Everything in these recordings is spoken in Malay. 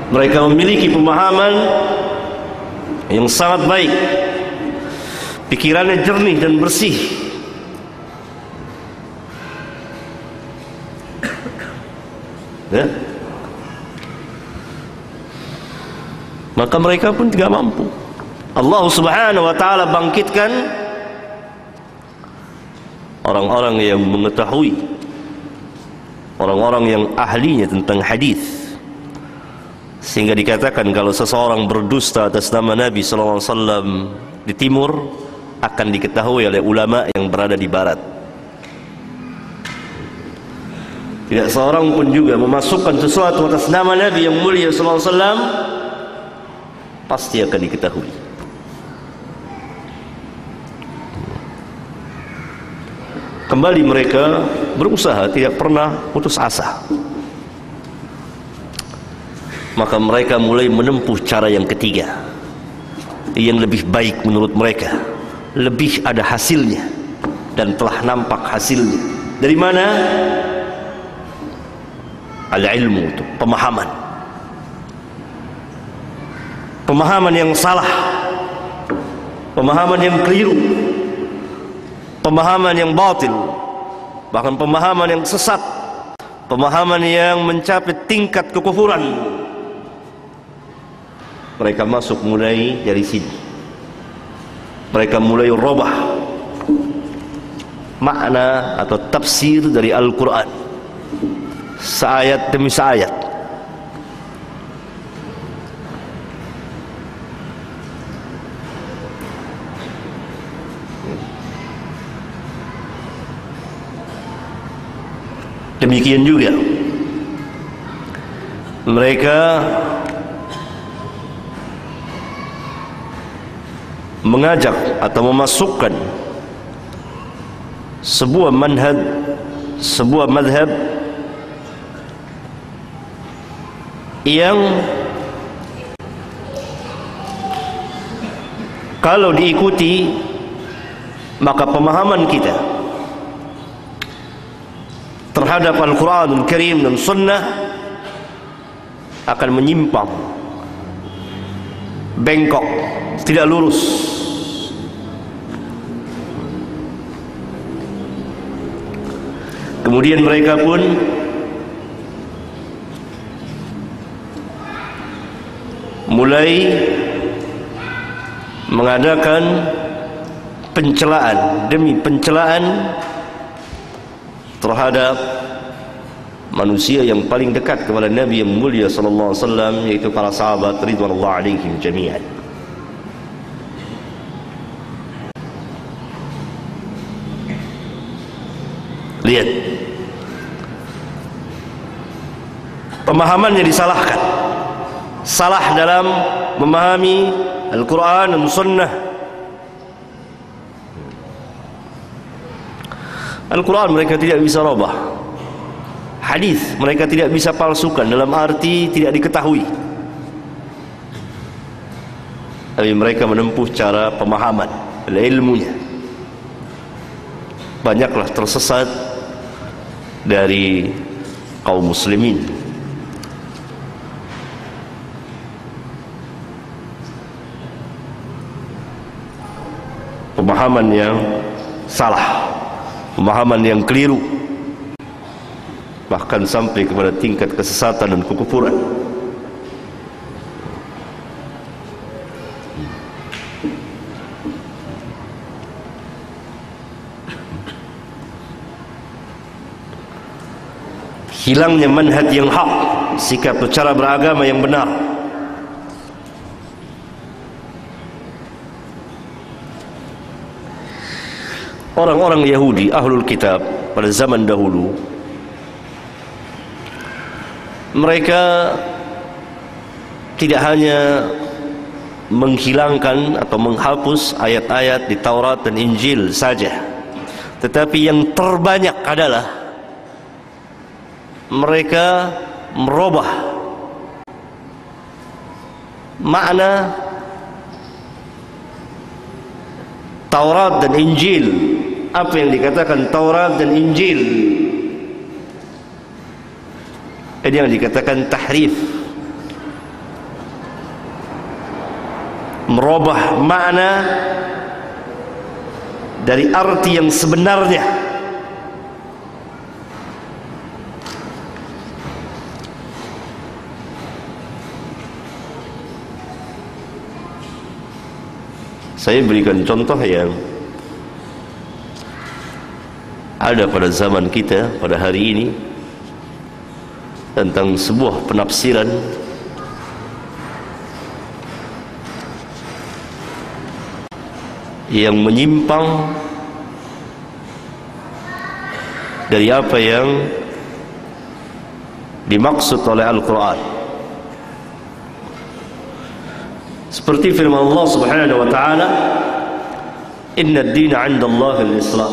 Mereka memiliki pemahaman yang sangat baik, pikirannya jernih dan bersih. Ya? Maka mereka pun tidak mampu. Allah Subhanahu wa ta'ala bangkitkan orang-orang yang mengetahui, orang-orang yang ahlinya tentang hadis, sehingga dikatakan kalau seseorang berdusta atas nama Nabi SAW di timur, akan diketahui oleh ulama yang berada di barat. Tidak seorang pun juga memasukkan sesuatu atas nama Nabi yang mulia SAW, pasti akan diketahui. Kembali mereka berusaha, tidak pernah putus asa. Maka mereka mulai menempuh cara yang ketiga, yang lebih baik menurut mereka, lebih ada hasilnya, dan telah nampak hasilnya. Dari mana? Al-ilmu, itu pemahaman. Pemahaman yang salah, pemahaman yang keliru, pemahaman yang batil, bahkan pemahaman yang sesat, pemahaman yang mencapai tingkat kekufuran. Mereka masuk mulai dari sini. Mereka mulai robah makna atau tafsir dari Al-Quran, seayat demi seayat. Demikian juga mereka mengajak atau memasukkan sebuah manhaj, sebuah madhab yang kalau diikuti maka pemahaman kita terhadap Al-Quranul Karim dan Sunnah akan menyimpang, bengkok, tidak lurus. Kemudian mereka pun mulai mengadakan pencelaan demi pencelaan terhadap manusia yang paling dekat kepada Nabi yang mulia sallallahu alaihi wasallam, yaitu para sahabat ridwanullah alaihim jami'an. Lihat, pemahamannya disalahkan, salah dalam memahami Al-Quran dan Sunnah. Al-Quran mereka tidak bisa robah, hadis mereka tidak bisa palsukan dalam arti tidak diketahui, tapi mereka menempuh cara pemahaman, ilmunya. Banyaklah tersesat dari kaum muslimin. Pemahaman yang salah, pemahaman yang keliru, bahkan sampai kepada tingkat kesesatan dan kekufuran. Hilangnya manhaj yang hak, sikap cara beragama yang benar. Orang-orang Yahudi, Ahlul Kitab pada zaman dahulu, mereka tidak hanya menghilangkan atau menghapus ayat-ayat di Taurat dan Injil saja, tetapi yang terbanyak adalah mereka merubah makna Taurat dan Injil. Apa yang dikatakan Taurat dan Injil, ini yang dikatakan tahrif, merubah makna dari arti yang sebenarnya. Saya berikan contoh yang ada pada zaman kita pada hari ini tentang sebuah penafsiran yang menyimpang dari apa yang dimaksud oleh Al-Quran. Seperti firman Allah Subhanahu wa taala, "Inna ad-dina 'inda Allahi al-Islam."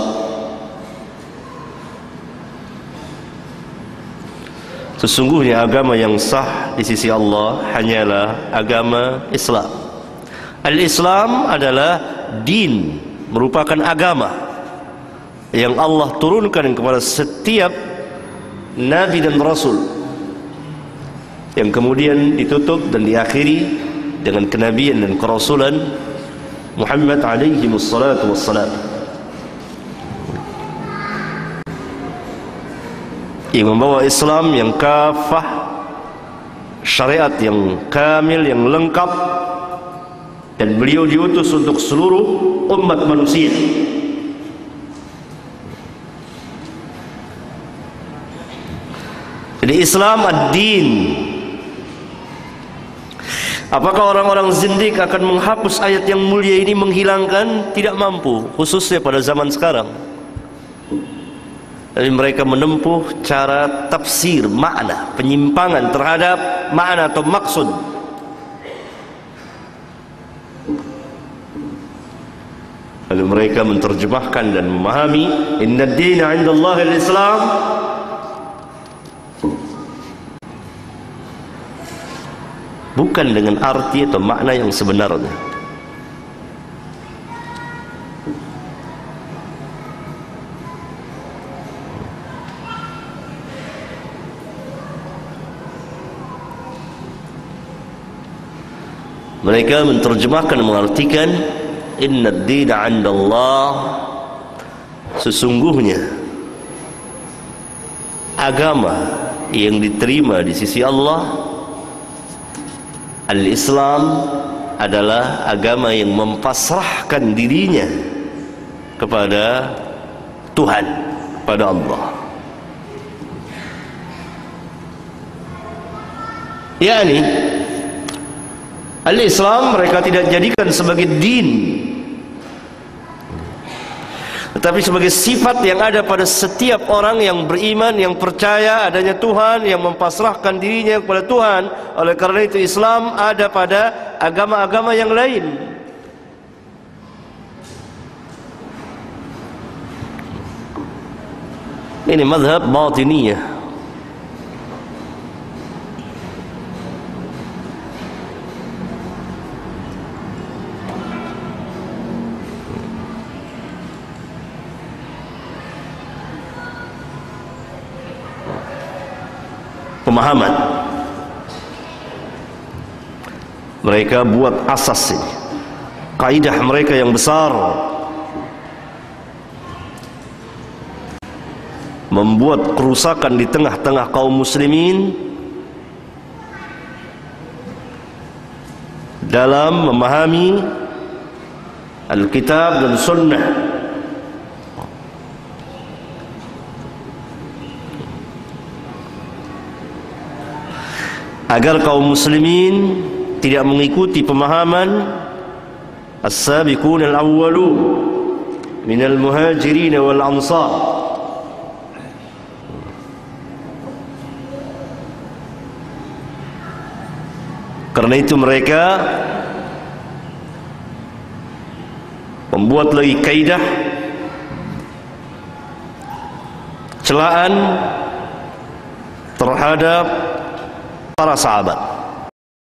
Sesungguhnya agama yang sah di sisi Allah hanyalah agama Islam. Al-Islam adalah din, merupakan agama yang Allah turunkan kepada setiap nabi dan rasul, yang kemudian ditutup dan diakhiri dengan kenabian dan kerasulan Muhammad alaihi wassalatu wassalam, yang membawa Islam yang kafah, syariat yang kamil, yang lengkap, dan beliau diutus untuk seluruh umat manusia. Jadi Islam ad-din. Apakah orang-orang zindik akan menghapus ayat yang mulia ini, menghilangkan? Tidak mampu, khususnya pada zaman sekarang. Jadi mereka menempuh cara tafsir makna, penyimpangan terhadap makna atau maksud. Lalu mereka menerjemahkan dan memahami inna ad-dina 'inda Allahi al-Islam, bukan dengan arti atau makna yang sebenarnya. Mereka menerjemahkan, mengartikan inna ad-dina 'inda Allah, sesungguhnya agama yang diterima di sisi Allah, Al-Islam, adalah agama yang mempasrahkan dirinya kepada Tuhan, kepada Allah. Yani Al-Islam mereka tidak jadikan sebagai din, tetapi sebagai sifat yang ada pada setiap orang yang beriman, yang percaya adanya Tuhan, yang mempasrahkan dirinya kepada Tuhan. Oleh karena itu Islam ada pada agama-agama yang lain. Ini mazhab batiniyah. Pemahaman mereka buat asas ini, kaidah mereka yang besar, membuat kerusakan di tengah-tengah kaum muslimin dalam memahami Alkitab dan Sunnah. Agar kaum muslimin tidak mengikuti pemahaman as-sabiqun al-awwalun minal muhajirin wal ansar, karena itu mereka membuat lagi kaidah celaan terhadap para sahabat.